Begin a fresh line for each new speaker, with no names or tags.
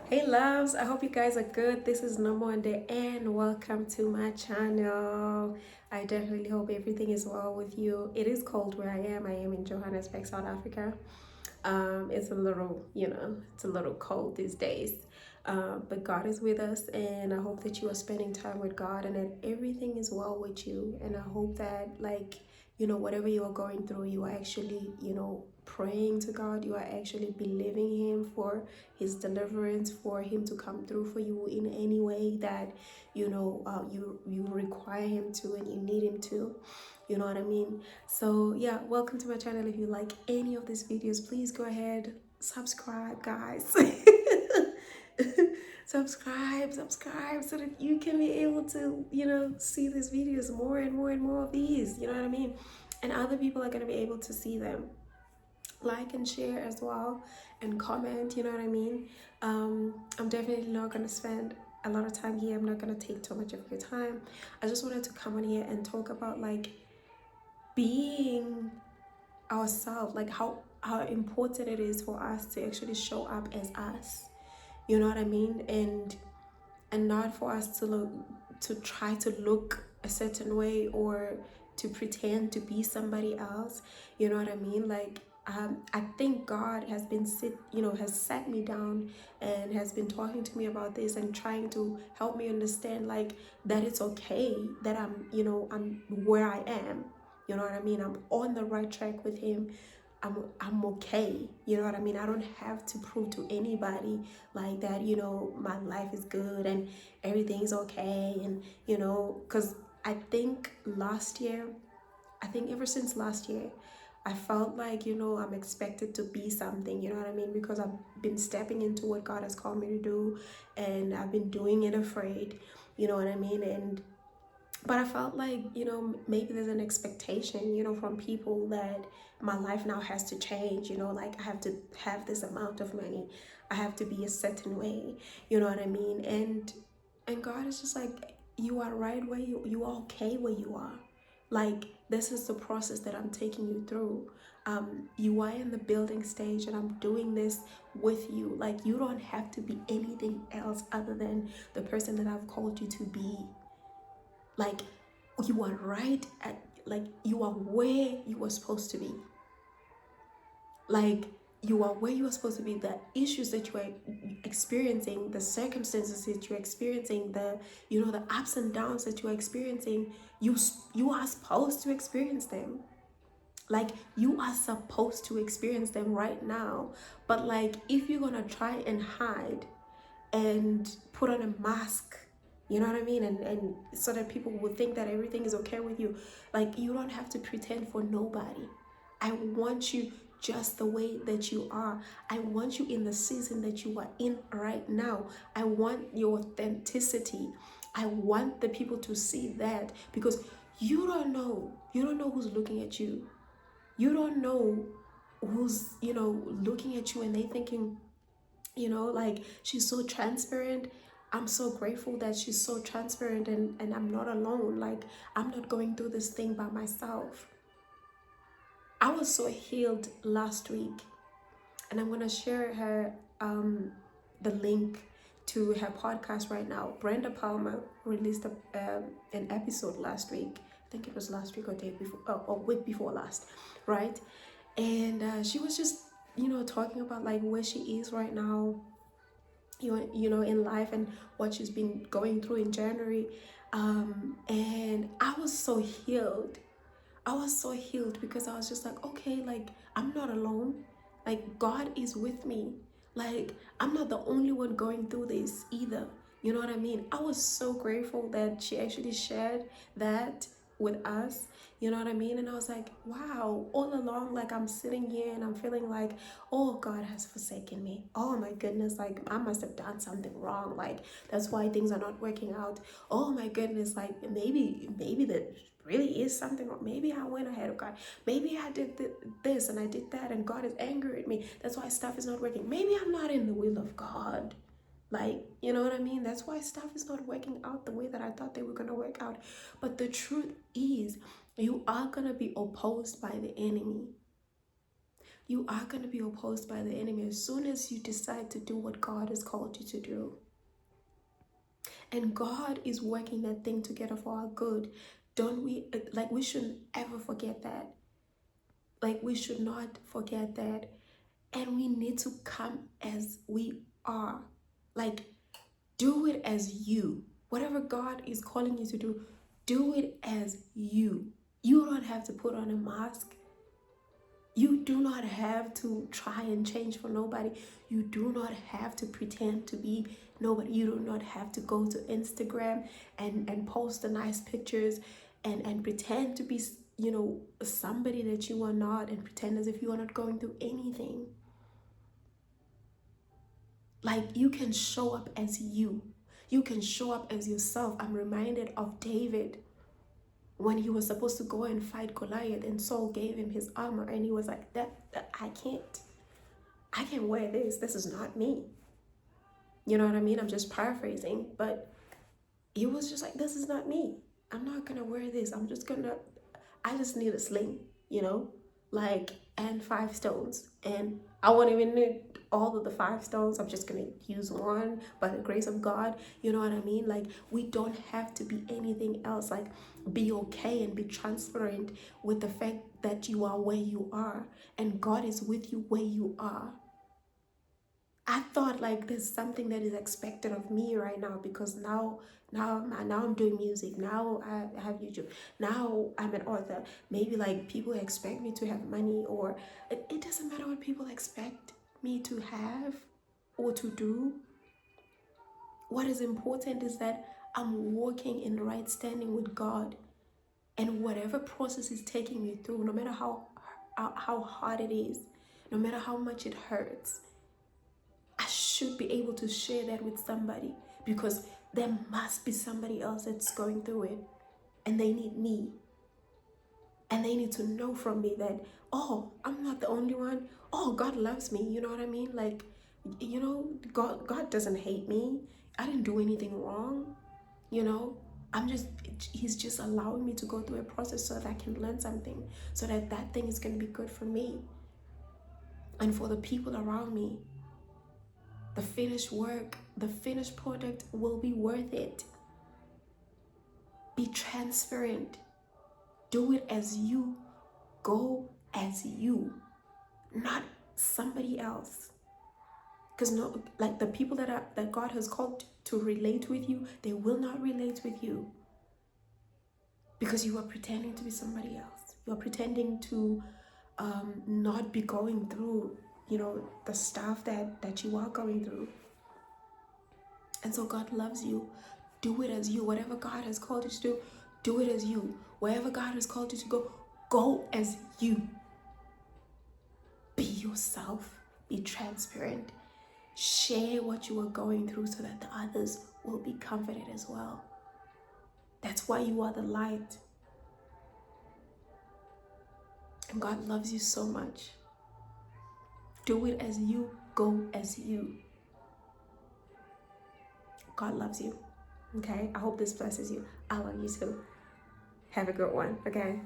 Hey loves, I hope you guys are good. This is Nomo and welcome to my channel. I definitely hope everything is well with you. It is cold where I am. I am in Johannesburg, South Africa. It's a little, it's a little cold these days. But God is with us, and I hope that you are spending time with God and that everything is well with you. And I hope that, whatever you are going through, you are actually, praying to God. You are actually believing Him for His deliverance, for Him to come through for you in any way that, you require Him to and you need Him to. You know what I mean? So yeah, welcome to my channel. If you like any of these videos, please go ahead, subscribe, guys. subscribe so that you can be able to see these videos, more and more and more of these, you know what I mean, and other people are going to be able to see them. Like and share as well, and comment, you know what I mean. I'm definitely not going to spend a lot of time here. I'm not going to take too much of your time. I just wanted to come on here and talk about being ourselves, like how important it is for us to actually show up as us, you know what I mean, and not for us to try to look a certain way or to pretend to be somebody else, you know what I mean. I think God has has sat me down and has been talking to me about this and trying to help me understand that it's okay that I'm where I am, you know what I mean. I'm on the right track with Him. I'm okay, you know what I mean. I don't have to prove to anybody that my life is good and everything's okay. And because I think ever since last year, I felt I'm expected to be something, you know what I mean, because I've been stepping into what God has called me to do, and I've been doing it afraid, you know what I mean. And but I felt maybe there's an expectation, from people that my life now has to change, I have to have this amount of money, I have to be a certain way, you know what I mean. And God is just like, you are right where you are okay where you are. This is the process that I'm taking you through. You are in the building stage and I'm doing this with you. You don't have to be anything else other than the person that I've called you to be. like you are right at, you are where you are supposed to be. You are where you are supposed to be. The issues that you are experiencing, the circumstances that you're experiencing, the ups and downs that you are experiencing, you are supposed to experience them. You are supposed to experience them right now. But if you're gonna try and hide and put on a mask, you know what I mean, and so that people will think that everything is okay with you, you don't have to pretend for nobody. I want you just the way that you are. I want you in the season that you are in right now. I want your authenticity. I want the people to see that, because you don't know who's looking at you. You don't know who's looking at you and they thinking, she's so transparent. I'm so grateful that she's so transparent, and I'm not alone. I'm not going through this thing by myself. I was so healed last week, and I'm gonna share her the link to her podcast right now. Brenda Palmer released an episode last week. I think it was last week or day before, or week before last, right? And she was just talking about where she is right now, in life, and what she's been going through in January. And I was so healed. I was so healed because I was just like, okay, I'm not alone. God is with me. I'm not the only one going through this either. You know what I mean? I was so grateful that she actually shared that with us. You know what I mean? And I was like, wow, all along, I'm sitting here and I'm feeling like, oh, God has forsaken me. Oh my goodness, I must have done something wrong. That's why things are not working out. Oh my goodness, maybe that really is something wrong. Maybe I went ahead of God. Maybe I did this and I did that and God is angry at me. That's why stuff is not working. Maybe I'm not in the will of God. You know what I mean? That's why stuff is not working out the way that I thought they were going to work out. But the truth is, you are going to be opposed by the enemy. You are going to be opposed by the enemy as soon as you decide to do what God has called you to do. And God is working that thing together for our good. Don't we, like, we shouldn't ever forget that. Like, we should not forget that. And we need to come as we are. Like, do it as you. Whatever God is calling you to do it as you. You don't have to put on a mask. You do not have to try and change for nobody. You do not have to pretend to be nobody. You do not have to go to Instagram and post the nice pictures and pretend to be, you know, somebody that you are not, and pretend as if you are not going through anything. Like, you can show up as you. You can show up as yourself. I'm reminded of David when he was supposed to go and fight Goliath, and Saul gave him his armor, and he was like, that I can't wear this. This is not me. You know what I mean? I'm just paraphrasing, but he was just like, this is not me. I'm not gonna wear this. I just need a sling, you know, like, and 5 stones. And I won't even need all of the 5 stones. I'm just gonna use one by the grace of God. You know what I mean? Like, we don't have to be anything else. Like, be okay and be transparent with the fact that you are where you are, and God is with you where you are. I thought, like, there's something that is expected of me right now, because now I'm doing music. Now I have YouTube. Now I'm an author. Maybe, like, people expect me to have money, or it doesn't matter what people expect me to have or to do. What is important is that I'm walking in the right standing with God, and whatever process is taking me through, no matter how hard it is, no matter how much it hurts, I should be able to share that with somebody, because there must be somebody else that's going through it, and they need me, and they need to know from me that, oh, I'm not the only one. Oh, God loves me. You know what I mean? Like, you know, God doesn't hate me. I didn't do anything wrong. You know, he's just allowing me to go through a process so that I can learn something, so that that thing is going to be good for me and for the people around me. The finished work, the finished product will be worth it. Be transparent. Do it as you. Go as you, not somebody else. Because no, like, the people that God has called to relate with you, they will not relate with you, because you are pretending to be somebody else. You are pretending to not be going through, you know, the stuff that you are going through. And so God loves you. Do it as you. Whatever God has called you to do it as you. Wherever God has called you to go as you. Be yourself. Be transparent. Share what you are going through, so that the others will be comforted as well. That's why you are the light. And God loves you so much. Do it as you. Go as you. God loves you. Okay? I hope this blesses you. I love you too. Have a good one. Okay?